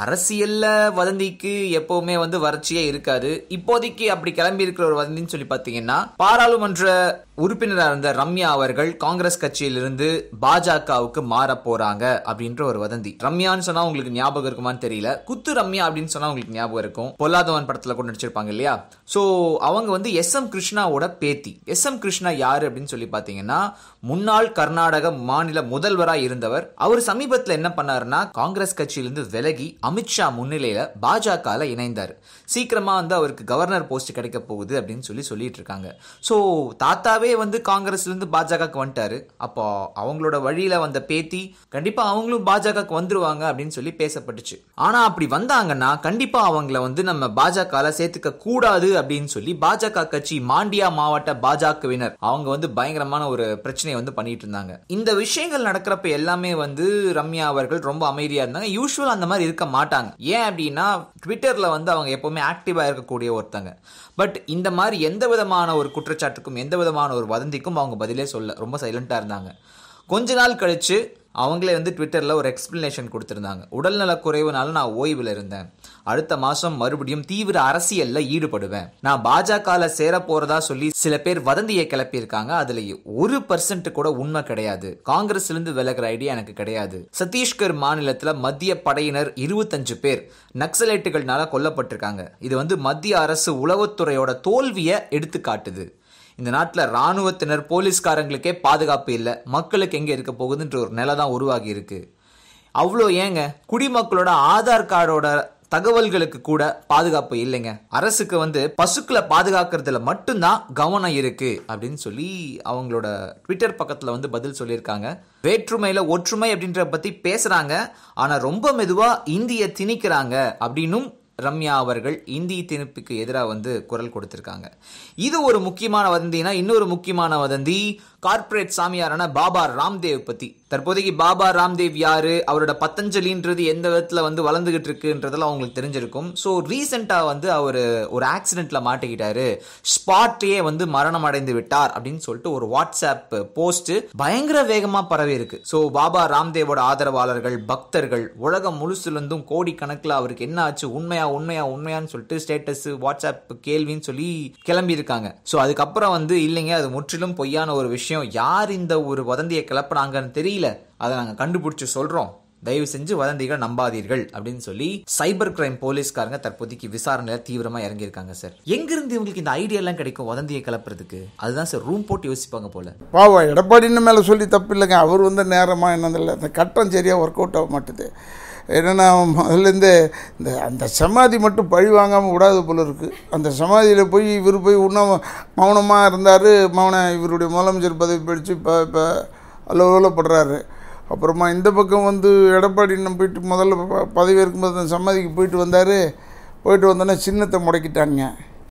அரசியல்ல வதந்திக்கு எப்பவுமே வறட்சியே இருக்காது. இப்போதைக்கு அப்படி கிளம்பி இருக்கிற ஒரு வதந்தின்னு சொல்லி பாத்தீங்கன்னா, பாராளுமன்ற உறுப்பினராக இருந்த ரம்யா அவர்கள் காங்கிரஸ் கட்சியிலிருந்து பாஜகவுக்கு மாற போறாங்க அப்படின்ற ஒரு வதந்தி. ரம்யான்னு சொன்னா உங்களுக்கு ஞாபகம் இருக்குமான்னு தெரியல. குத்து ரம்யா அப்படின்னு சொன்னா உங்களுக்கு ஞாபகம் இருக்கும். பொல்லாதவன் படத்துல கூட நடிச்சிருப்பாங்க இல்லையா? சோ அவங்க எஸ்.எம். கிருஷ்ணாவோட பேத்தி. எஸ்.எம். கிருஷ்ணா யாரு அப்படின்னு சொல்லி பாத்தீங்கன்னா, முன்னாள் கர்நாடக மாநில முதல்வராக இருந்தவர். அவர் சமீபத்தில் என்ன பண்ணாருன்னா, காங்கிரஸ் கட்சியிலிருந்து விலகி அமித்ஷா முன்னிலையில பாஜக இணைந்தார். சீக்கிரமா அவருக்கு கவர்னர் போஸ்ட் கிடைக்க போகுது அப்படின்னு சொல்லிட்டு இருக்காங்க. சோ தாத்தாவே காங்கிரஸ்ல இருந்து பாஜகவுக்கு வந்துட்டாரு. அப்போ அவங்களோட வழியில வந்த பேத்தி கண்டிப்பா அவங்களும் பாஜகவுக்கு வந்துருவாங்க அப்படின்னு சொல்லி பேசப்பட்டுச்சு. ஆனா அப்படி வந்தாங்கன்னா கண்டிப்பா அவங்கள நம்ம பாஜக சேர்த்துக்க கூடாது அப்படின்னு சொல்லி பாஜக கட்சி மாண்டியா மாவட்ட பாஜகவினர் அவங்க பயங்கரமான ஒரு பிரச்சனை பண்ணிட்டு இருந்தாங்க. இந்த விஷயங்கள் நடக்கிறப்ப எல்லாமே ரம்யா அவர்கள் ரொம்ப அமைதியா இருந்தாங்க. யூசுவல் அந்த மாதிரி இருக்க மாட்டாங்க. ஏன் அப்படின்னா, ட்விட்டர்ல அவங்க எப்பவுமே ஆக்டிவா இருக்கக்கூடிய ஒருத்தங்க. பட் இந்த மாதிரி எந்த விதமான ஒரு குற்றச்சாட்டுக்கும் எந்த விதமான ஒரு வதந்திக்கும் அவங்க பதிலே சொல்ல ரொம்ப சைலண்டா இருந்தாங்க. கொஞ்ச நாள் கழிச்சு அவங்களே ட்விட்டர்ல ஒரு எக்ஸ்பிளனேஷன் கொடுத்திருந்தாங்க. உடல்நல குறைவுனால நான் ஓய்வில் இருந்தேன். அடுத்த மாசம் மறுபடியும் தீவிர அரசியல்ல ஈடுபடுவேன். நான் பாஜக சேர போறதா சொல்லி சில பேர் வதந்தியை கிளப்பி இருக்காங்க. அதுல 1% கூட உண்மை கிடையாது. காங்கிரஸ்ல இருந்து விலகிற ஐடியா எனக்கு கிடையாது. சத்தீஸ்கர் மாநிலத்துல மத்திய படையினர் 25 பேர் நக்சலைட்டுகள்னால கொல்லப்பட்டிருக்காங்க. இது மத்திய அரசு உளவுத்துறையோட தோல்வியை எடுத்து காட்டுது. இந்த நாட்டில் ராணுவத்தினர் போலீஸ்காரங்களுக்கே பாதுகாப்பு இல்லை. மக்களுக்கு எங்கே இருக்க போகுதுன்ற ஒரு நிலை தான் உருவாகி இருக்கு. அவ்வளோ ஏங்க, குடிமக்களோட ஆதார் கார்டோட தகவல்களுக்கு கூட பாதுகாப்பு இல்லைங்க. அரசுக்கு பசுக்களை பாதுகாக்கிறதுல மட்டும்தான் கவனம் இருக்கு அப்படின்னு சொல்லி அவங்களோட ட்விட்டர் பக்கத்துல பதில் சொல்லியிருக்காங்க. வேற்றுமையில ஒற்றுமை அப்படின்ற பத்தி பேசுறாங்க. ஆனா ரொம்ப மெதுவா இந்திய திணிக்கிறாங்க அப்படின்னும் ரம்யா அவர்கள் இந்தி திணிப்புக்கு எதிராக குரல் கொடுத்திருக்காங்க. இது ஒரு முக்கியமான வதந்தினா, இன்னொரு முக்கியமான வதந்தி கார்ப்பரேட் சாமியாரான பாபா ராம்தேவ் பத்தி. தற்போதைக்கு பாபா ராம்தேவ் யாரு, அவரோட பத்தஞ்சலின்றது எந்த விதத்துல வளர்ந்துகிட்டு இருக்குன்றதெல்லாம் அவங்களுக்கு தெரிஞ்சிருக்கும். ஸோ ரீசெண்டா அவர் ஒரு ஆக்சிடென்ட்ல மாட்டிக்கிட்டாரு, ஸ்பாட்லயே மரணம் அடைந்து விட்டார் அப்படின்னு சொல்லிட்டு ஒரு வாட்ஸ்அப் போஸ்ட் பயங்கர வேகமா பரவி இருக்கு. ஸோ பாபா ராம்தேவோட ஆதரவாளர்கள், பக்தர்கள் உலகம் முழுசுல இருந்தும் கோடி கணக்கில் அவருக்கு என்ன ஆச்சு, உண்மையான்னு சொல்லிட்டு ஸ்டேட்டஸ், வாட்ஸ்அப் கேள்வின்னு சொல்லி கிளம்பி இருக்காங்க. ஸோ அதுக்கப்புறம் இல்லைங்க, அது முற்றிலும் பொய்யான ஒரு விஷயம். யார் இந்த ஒரு வதந்தியை கிளப்பினாங்கன்னு தெரியல, அதை நாங்க கண்டுபிடிச்சு சொல்றோம், தயவு செஞ்சு வதந்திகளை நம்பாதீர்கள் அப்படின்னு சொல்லி சைபர் கிரைம் போலீஸ்காரங்க தற்போதைக்கு விசாரணையில தீவிரமா இறங்கியிருக்காங்க. சார், எங்கிருந்து இவங்களுக்கு இந்த ஐடியா எல்லாம் கிடைக்கும் வதந்தியை கிளப்புறதுக்கு? அதுதான் சார் ரூம் போட்டு யோசிப்பாங்க போல. பாவா எடப்பாடின்னு மேல சொல்லி தப்பு இல்லைங்க. அவர் நேரமா என்னதில்லை, அந்த கட்டம் சரியா ஒர்க் அவுட் ஆக மாட்டுது. என்னென்னா, முதல்லேருந்து அந்த சமாதி மட்டும் பழி வாங்காமல் விடாது போல இருக்குது. அந்த சமாதியில் போய் இவர் போய் இன்னும் மௌனமாக இருந்தார். இவருடைய முதலமைச்சர் பதவி பிடிச்சி இப்போ அலுவலப்படுறாரு. அப்புறமா இந்த பக்கம் எடப்பாடி இன்னும் போயிட்டு முதல்ல பதவி இருக்கும்போது அந்த சமாதிக்கு போயிட்டு வந்தோடனே சின்னத்தை முடக்கிட்டாங்க.